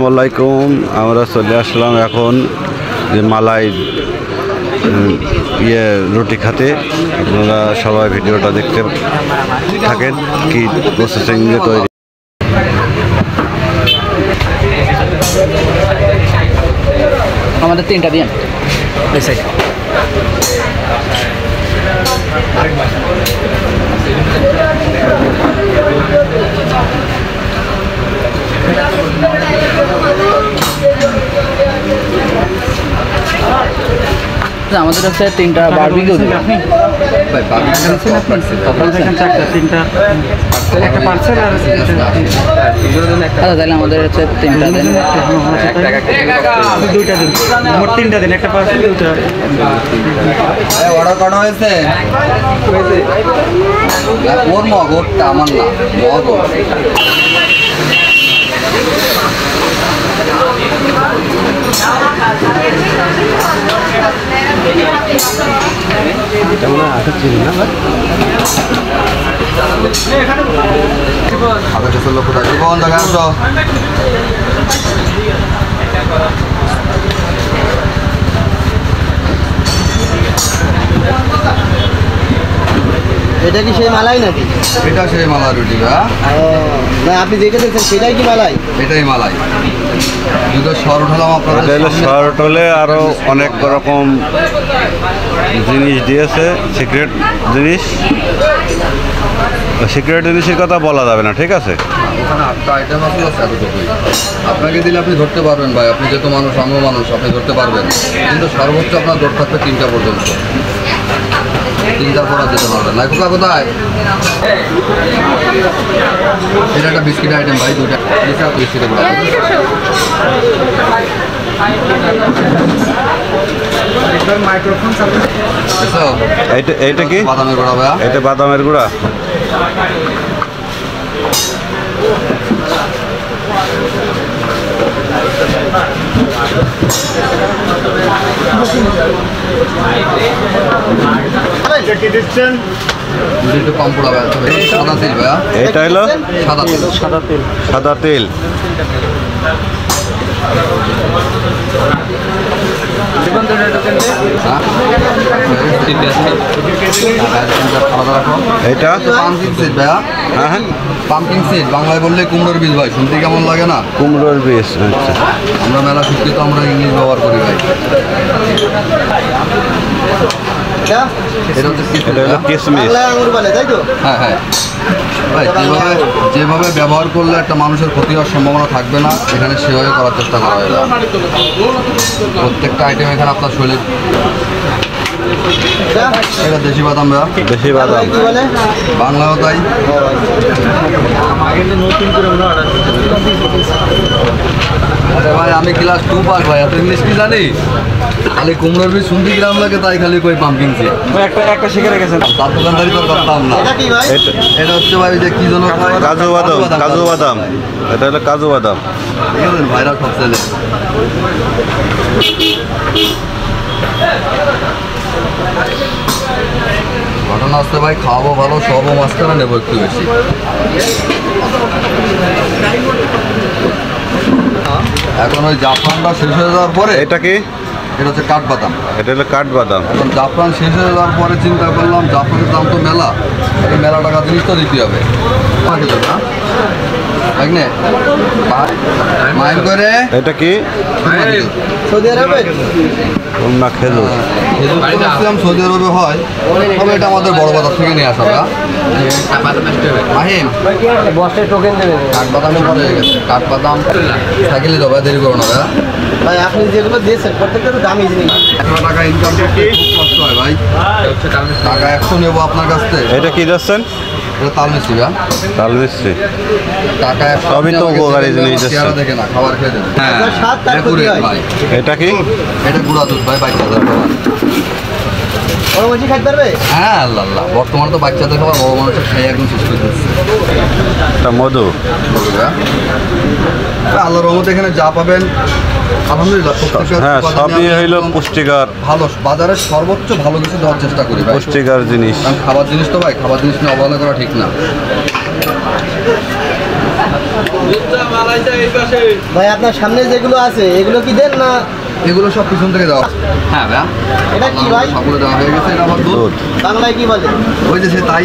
আসসালামাইকুম। আমরা চলে আসলাম এখন যে মালাই রুটি খাতে। আপনারা সবাই ভিডিওটা দেখতে থাকেন কি প্রসেসিং তৈরি। আমাদের 3টা দিন আমাদের হচ্ছে 3টা বারবিকিউ দিবেন আপনি তাহলে আমাদের হচ্ছে 3টা দিন 2টা দিন মোট 3টা দিন একটা পার্সেল 2টা অর্ডার করা হয়েছে ওর মগ ওরটা আমার না মগ এটা কি সেই মালাই নাকি? এটা সেই মালাই রুটি না আপনি দেখে দেখছেন সেটাই কি মালাই? এটাই মালাই। যদি শর্ট হলাম আপনাদের শর্ট হলে আরও অনেক রকম জিনিস দিয়েছে, সিক্রেট জিনিস। সিক্রেট জিনিসের কথা বলা যাবে না, ঠিক আছে? ওখানে 8টা আইটেম আছে, এতটুকুই আপনাকে দিলে আপনি ধরতে পারবেন ভাই। আপনি যেহেতু মানুষ, আমিও মানুষ, আপনি ধরতে পারবেন, কিন্তু সর্বোচ্চ আপনার ধরতে থাকবে 3টা পর্যন্ত। 3টার পর যেতে পারবেন না। কোথা কোথায় এটা একটা বিস্কিট আইটেম ভাই, 2টা বিস্কিটের গুঁড়া। এইটা কি বাদামের গুঁড়া ভাইয়া? এটা বাদামের গুঁড়া। একটু কম পোড়া ভাইয়া, সাদা তেল ভাইয়া। এটা হলো সাদা তেল। সাদা তেল। এটা পাম্পকিন সিড ভাইয়া। হ্যাঁ হ্যাঁ, পাম্পকিন সিড বাংলায় বললে কুমড়োর বীজ ভাই, শুনতে কেমন লাগে না? কুমড়োর বীজ। আচ্ছা, আমরা মেলা শিক্ষিত, আমরা ইংলিশ ব্যবহার করি ভাই। এটা হচ্ছে এটা হলো কিশমিশ। আঙুর বলে তাই তো? হ্যাঁ হ্যাঁ ভাই, যেভাবে ব্যবহার করলে একটা মানুষের ক্ষতি হওয়ার সম্ভাবনা থাকবে না, এখানে সেভাবে করার চেষ্টা করা হয়। প্রত্যেকটা আইটেম এখানে আপনার শরীর। এটা দেশি বাদাম ভাইয়া। দেশি বাদাম কি বলে? বাংলাও তাই। আরে ভাই আমি ক্লাস 2 পাস ভাই, এত ইংলিশ কি জানি? খালি কুমড়োর বীজ শুনতে কিরাম লাগে, তাই খালি কই পাম্পকিন সিড। একটা শিখে রেখেছেন। তার দোকানদারি তো করতাম না। এটা কি ভাই? এটা হচ্ছে ভাই যে কি যেন কাজু বাদাম। কাজু বাদাম, এটা হলো কাজু বাদাম। ঠিক আছে ভাইরা সব ছেলে। ঘটনা আসতে ভাই, খাওয়াবো ভালো, সবও মাঝখানে নেবো একটু বেশি। এখন ওই জাফরানটা শেষ হয়ে যাওয়ার পরে, এটা কি? এটা হচ্ছে কাঠবাদাম। এটা হলো কাঠবাদাম। এখন জাফরান শেষ হয়ে যাওয়ার পরে চিন্তা করলাম জাফরানের দাম তো মেলা, এই মেলা টাকা জিনিস তো দিতে হবে। মাইন করে এটা কি? সৌদি আরবে না, খেজুর। খেজুর বলছিলাম সৌদি আরবে হয়, তবে এটা আমাদের বড় বাজার থেকে নিয়ে আসা। মাহিম বসে টোকেন দেবে কাঠবাদাম হয়ে গেছে। কাঠবাদাম সাইকেলে যাবে, দেরি করো না ভাইয়া। ভাই আপনি যেগুলো দিয়েছেন প্রত্যেকটা তো দামি জিনিস। 100 টাকা ইনকাম করতে খুব কষ্ট হয় ভাই। টাকা 100 নেবো আপনার কাছ থেকে। এটা কি যাচ্ছেন? এটা তাল মিষ্টি ভাইয়া। তাল মিষ্টি। টাকা 100 সবই তো উপকারী জিনিস যাচ্ছে। চেহারা দেখে না, খাবার খেয়ে দেবে। হ্যাঁ, স্বাদ তার ক্ষতি হয়। ভাই এটা কি? এটা গুঁড়া দুধ ভাই, বাচ্চাদের খাবার। বড় মাঝি খাইতে পারবে? হ্যাঁ আল্লাহ আল্লাহ, বর্তমানে তো বাচ্চাদের খাবার বড় মানুষের খেয়ে একদম শেষ করে দিচ্ছে। এটা মধু। আল্লাহর রহমতে এখানে যা পাবেন আলহামদুলিল্লাহ, হ্যাঁ, সবই হইল পুষ্টিকর। ভালো, বাজারের সর্বোচ্চ ভালো কিছু দেওয়ার চেষ্টা করি ভাই। পুষ্টিকর জিনিস। কারণ খাবার জিনিস তো ভাই, খাবার জিনিস নিয়ে অবহেলা করা ঠিক না। ভাই আপনার সামনে যেগুলো আছে এগুলো কি দেন না? এগুলো সব পিছন থেকে দেওয়া। হ্যাঁ ভাইয়া, এটা কি ভাই? সকলে দেওয়া হয়ে গেছে, এটা আমার দুধ। বাংলায় কি বলে? ওই যে সে তাই